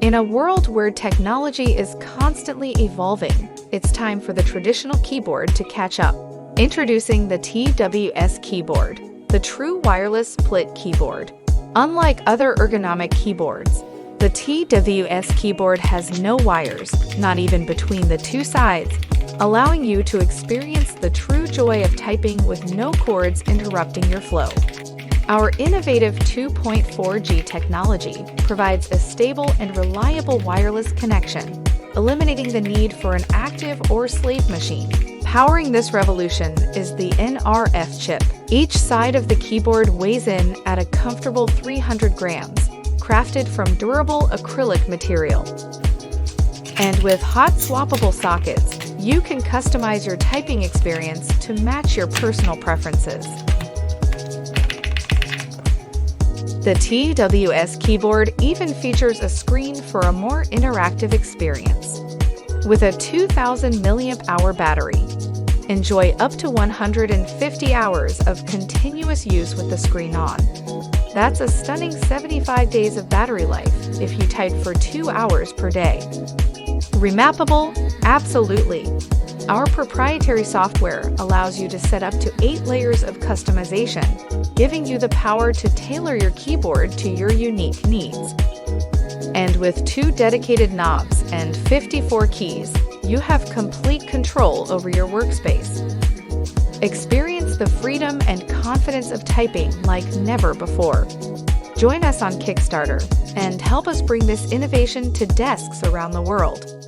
In a world where technology is constantly evolving, it's time for the traditional keyboard to catch up. Introducing the TWS keyboard, the true wireless split keyboard. Unlike other ergonomic keyboards, the TWS keyboard has no wires, not even between the two sides, allowing you to experience the true joy of typing with no cords interrupting your flow. Our innovative 2.4G technology provides a stable and reliable wireless connection, eliminating the need for an active or slave machine. Powering this revolution is the NRF chip. Each side of the keyboard weighs in at a comfortable 300 grams, crafted from durable acrylic material. And with hot swappable sockets, you can customize your typing experience to match your personal preferences. The TWS keyboard even features a screen for a more interactive experience. With a 2000 mAh battery, enjoy up to 150 hours of continuous use with the screen on. That's a stunning 75 days of battery life if you type for 2 hours per day. Remappable? Absolutely. Our proprietary software allows you to set up to 8 layers of customization, giving you the power to tailor your keyboard to your unique needs. And with 2 dedicated knobs and 54 keys, you have complete control over your workspace. Experience the freedom and confidence of typing like never before. Join us on Kickstarter and help us bring this innovation to desks around the world.